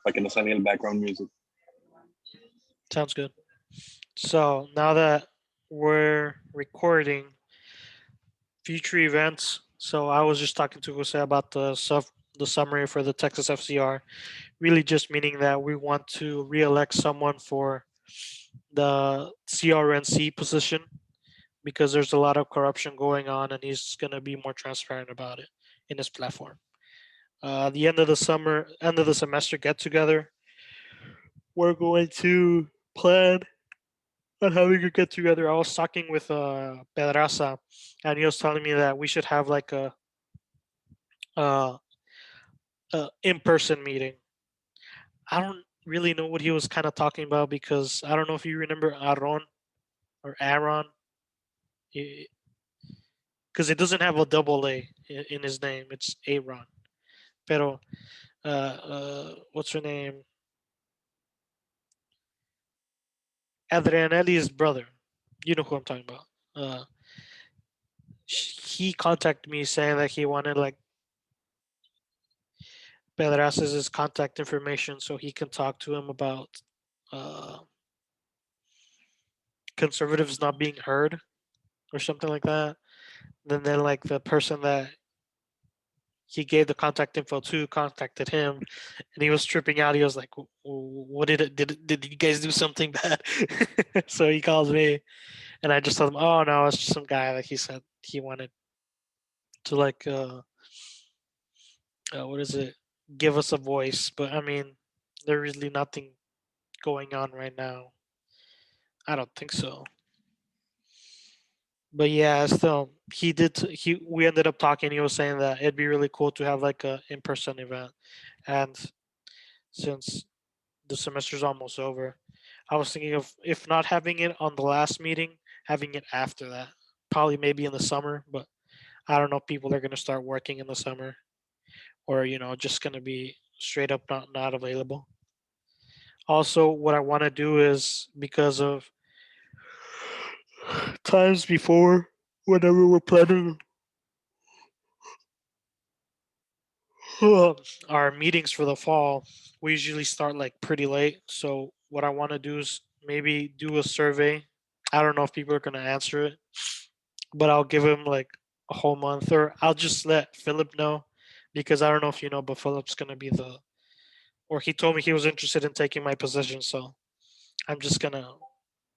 like in the silent background music. Sounds good. So now that we're recording future events, so I was just talking to Jose about the summary for the Texas FCR. Really, just meaning that we want to re-elect someone for the CRNC position because there's a lot of corruption going on, and he's going to be more transparent about it in his platform. The end of the summer, end of the semester get together, we're going to plan on having a get together. I was talking with Pedraza, and he was telling me that we should have like uh, a in person meeting. I don't really know what he was kind of talking about because I don't know if you remember Aaron or Aaron, because it doesn't have a double A in his name. It's Aaron. Pero what's her name? Adrianelli's brother. You know who I'm talking about. Uh, he contacted me saying that he wanted like Pedras's contact information so he can talk to him about uh, conservatives not being heard or something like that. Then like the person that he gave the contact info to contacted him, and he was tripping out. He was like, "What did it? Did you guys do something bad?" So he calls me, and I just told him, "Oh no, it's just some guy that he said he wanted to like what is it? Give us a voice." But I mean, there's really nothing going on right now. I don't think so. But yeah, still, he did. He we ended up talking. He was saying that it'd be really cool to have like a in person event, and since the semester's almost over, I was thinking of if not having it on the last meeting, having it after that. Probably maybe in the summer, but I don't know if people are gonna start working in the summer or just gonna be straight up not available. Also, what I want to do is because of times before, whenever we're planning our meetings for the fall, we usually start like pretty late. So what I want to do is maybe do a survey. I don't know if people are gonna answer it, but I'll give him like a whole month, or I'll just let Philip know because I don't know if you know, but Philip's gonna be or he told me he was interested in taking my position. So I'm just gonna.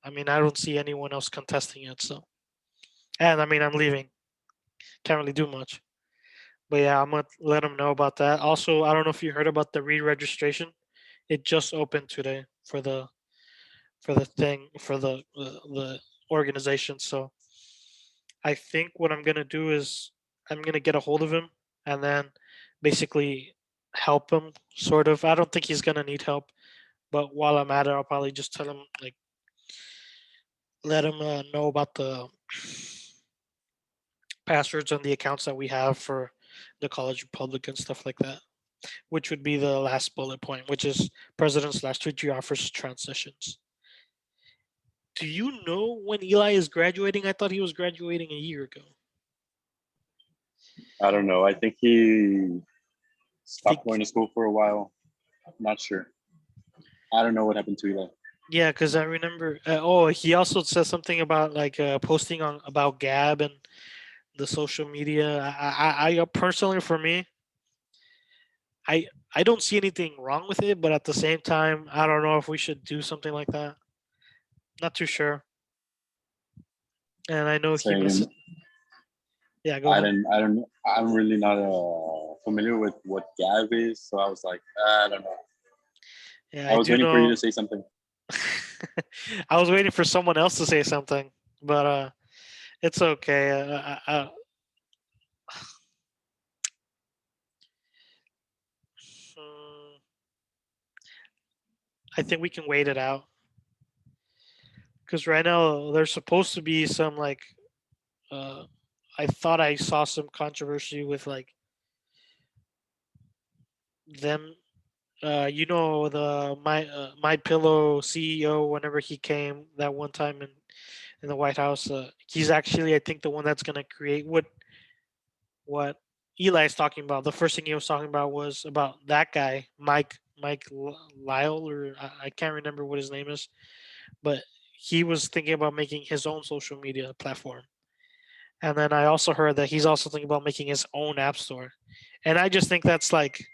I mean, I don't see anyone else contesting it. So, and I mean, I'm leaving. Can't really do much. But yeah, I'm gonna let him know about that. Also, I don't know if you heard about the re-registration. It just opened today for the thing for the organization. So I think what I'm gonna do is I'm gonna get a hold of him and then basically help him. Sort of. I don't think he's gonna need help, but while I'm at it, I'll probably just tell him like let him know about the passwords on the accounts that we have for the College Republic and stuff like that. Which would be the last bullet point, which is President's last tweet offers transitions. Do you know when Eli is graduating? I thought he was graduating a year ago. I don't know. I think he I stopped think going to school for a while. Not sure. I don't know what happened to Eli. yeah, because I remember. Oh, he also said something about like posting on about Gab and the social media. I personally, for me, I I don't see anything wrong with it, but at the same time, I don't know if we should do something like that. Not too sure. And I know he Same. misses. Yeah, go ahead. I'm really not familiar with what Gav is, so I was like, I don't know. Yeah, I I was do waiting for you know. to say something. I was waiting for someone else to say something, but it's okay. Hmm, I think we can wait it out because right now there's supposed to be some like uh, I thought I saw some controversy with like them. The my pillow CEO whenever he came that one time in the White House. He's actually I think the one that's gonna create what Eli's talking about. The first thing he was talking about was about that guy Mike. Lyle, or I can't remember what his name is, but he was thinking about making his own social media platform. And then I also heard that he's also thinking about making his own app store. And I just think that's like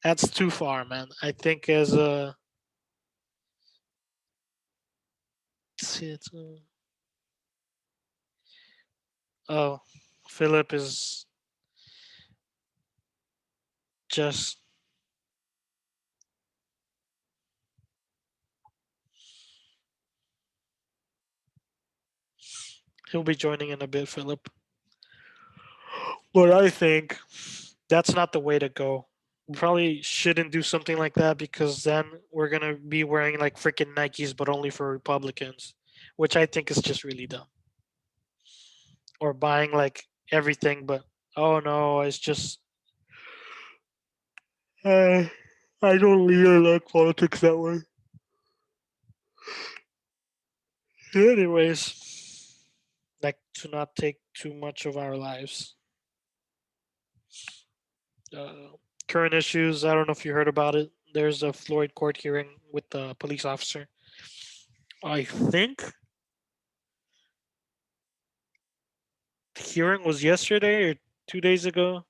that's too far, man. I think as a oh, Philip is just he'll be joining in a bit, Philip. But I think that's not the way to go. We probably shouldn't do something like that because then we're gonna be wearing like freaking Nikes, but only for Republicans, which I think is just really dumb. Or buying like everything, but oh no, it's just uh, I don't really like politics that way. Anyways, like to not take too much of our lives. Uh, Current issues. I don't know if you heard about it. There's a Floyd court hearing with the police officer. I think the hearing was yesterday or 2 days ago.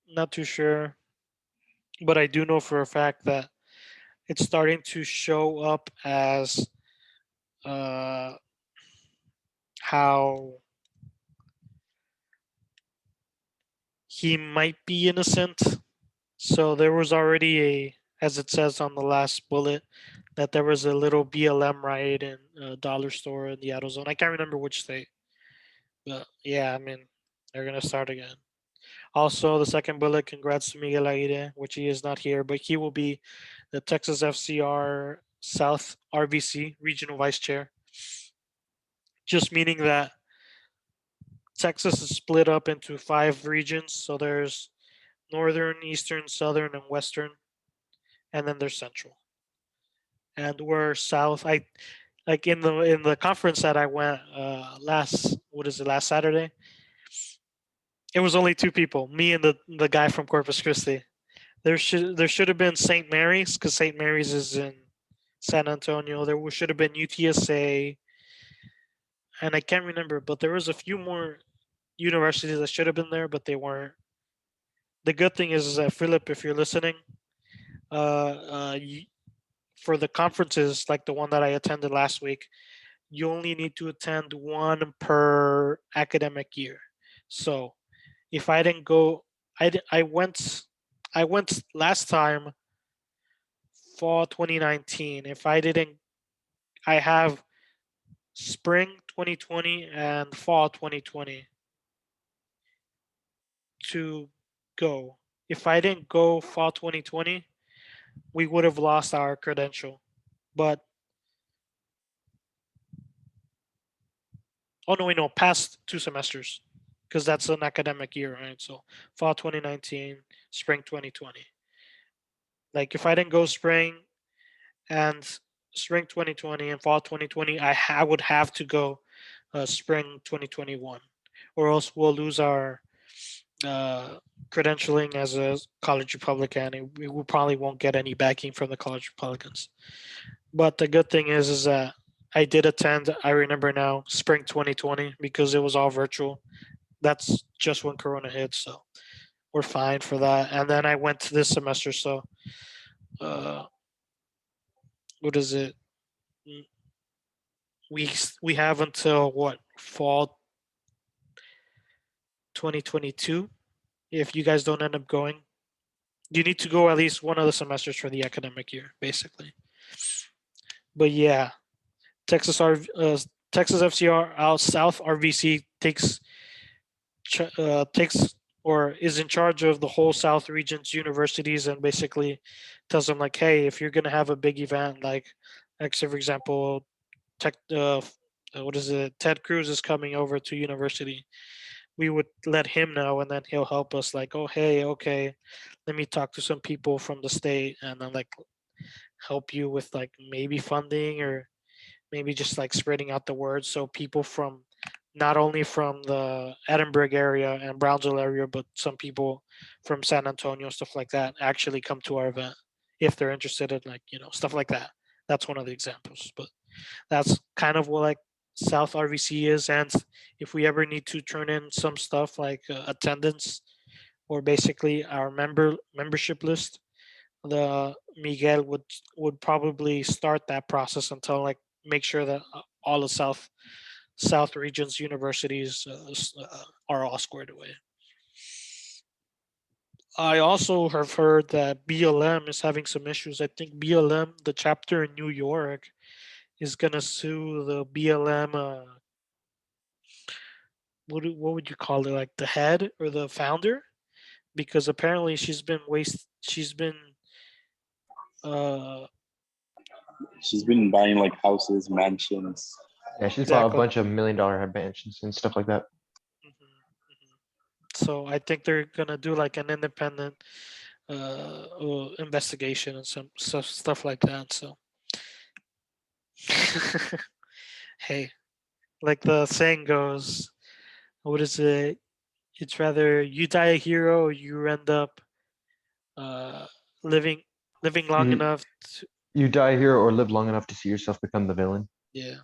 Not too sure, but I do know for a fact that it's starting to show up as uh, how he might be innocent. So there was already as it says on the last bullet, that there was a little BLM riot in a dollar store in the Seattle zone. I can't remember which state, but yeah, I mean, they're gonna start again. Also, the second bullet, congrats to Miguel Aguirre, which he is not here, but he will be the Texas FCR South RVC regional vice chair. Just meaning that Texas is split up into 5 regions. So there's northern, eastern, southern, and western, and then there's central. And we're south. I like in the conference that I went last what is it last Saturday. It was only 2 people, me and the guy from Corpus Christi. There should have been St. Mary's because St. Mary's is in San Antonio. There should have been UTSA, and I can't remember, but there was a few more universities that should have been there, but they weren't. The good thing is that Philip, if you're listening, you, for the conferences like the one that I attended last week, you only need to attend one per academic year. So if I didn't go, I went last time fall 2019. If I didn't, I have spring 2020 and fall 2020 to go. If I didn't go fall 2020, we would have lost our credential. But oh no, wait, no, past 2 semesters because that's an academic year, right? So fall 2019, spring 2020. Like if I didn't go spring and spring 2020 and fall 2020, I would have to go spring 2021, or else we'll lose our uh, credentialing as a college Republican, and we probably won't get any backing from the college Republicans. But the good thing is that I did attend. I remember now spring 2020 because it was all virtual. That's just when Corona hit, so we're fine for that. And then I went to this semester, so uh, what is it? Mm, we have until what fall 2022 if you guys don't end up going. You need to go at least one of the semesters for the academic year, basically. But yeah, Texas R Texas FCR out South RVC takes or is in charge of the whole South region's universities and basically tells them like, hey, if you're gonna have a big event like say for example, tech what is it? Ted Cruz is coming over to university. We would let him know, and then he'll help us. Like, oh hey, okay, let me talk to some people from the state, and then like help you with like maybe funding or maybe just like spreading out the word so people from not only from the Edinburgh area and Brownsville area, but some people from San Antonio, stuff like that, actually come to our event if they're interested in, like, stuff like that. That's one of the examples, but that's kind of what like South RVC is. And if we ever need to turn in some stuff like attendance or basically our membership list, the Miguel would probably start that process until like make sure that all the South regions universities are all squared away. I also have heard that BLM is having some issues. I think BLM, the chapter in New York, is gonna sue the BLM. What would you call it? Like the head or the founder, because apparently She's been uh She's been buying like houses, mansions. Yeah, she's bought a exactly. bunch of $1 million mansions and stuff like that. Mhm, mhm. So I think they're gonna do like an independent investigation and some stuff like that. So hey, like the saying goes, what is it? It's rather you die a hero or you end up uh, living living long You enough. To, you die here or live long enough to see yourself become the villain. yeah,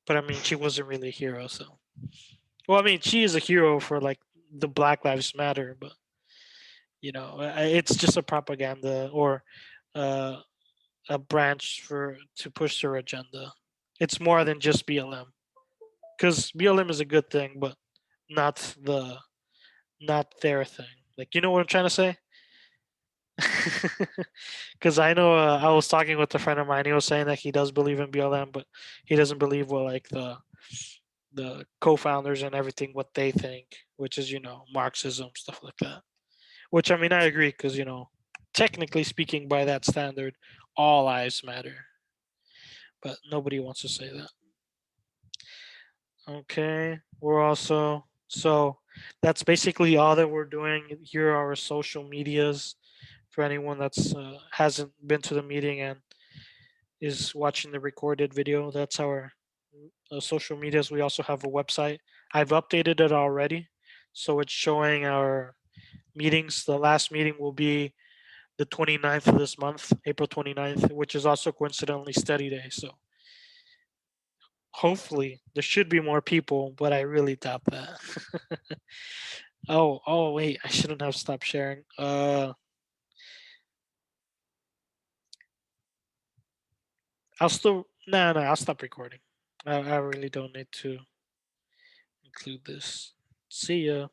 but I mean, she wasn't really a hero. So, well, I mean, she is a hero for like the Black Lives Matter, but it's just a propaganda or uh, a branch for to push their agenda. It's more than just BLM because BLM is a good thing, but not not their thing. Like, you know what I'm trying to say? Because I know I was talking with a friend of mine. He was saying that he does believe in BLM, but he doesn't believe what like the co-founders and everything what they think, which is Marxism, stuff like that. Which, I mean, I agree because technically speaking, by that standard, all lives matter, but nobody wants to say that. Okay, we're also so that's basically all that we're doing. Here are our social medias for anyone that's hasn't been to the meeting and is watching the recorded video. That's our social medias. We also have a website. I've updated it already, so it's showing our meetings. The last meeting will be the 29th of this month, April 29th, which is also coincidentally study day. So hopefully there should be more people, but I really doubt that. Oh wait, I shouldn't have stopped sharing. I'll still no, I'll stop recording. I really don't need to include this. See ya.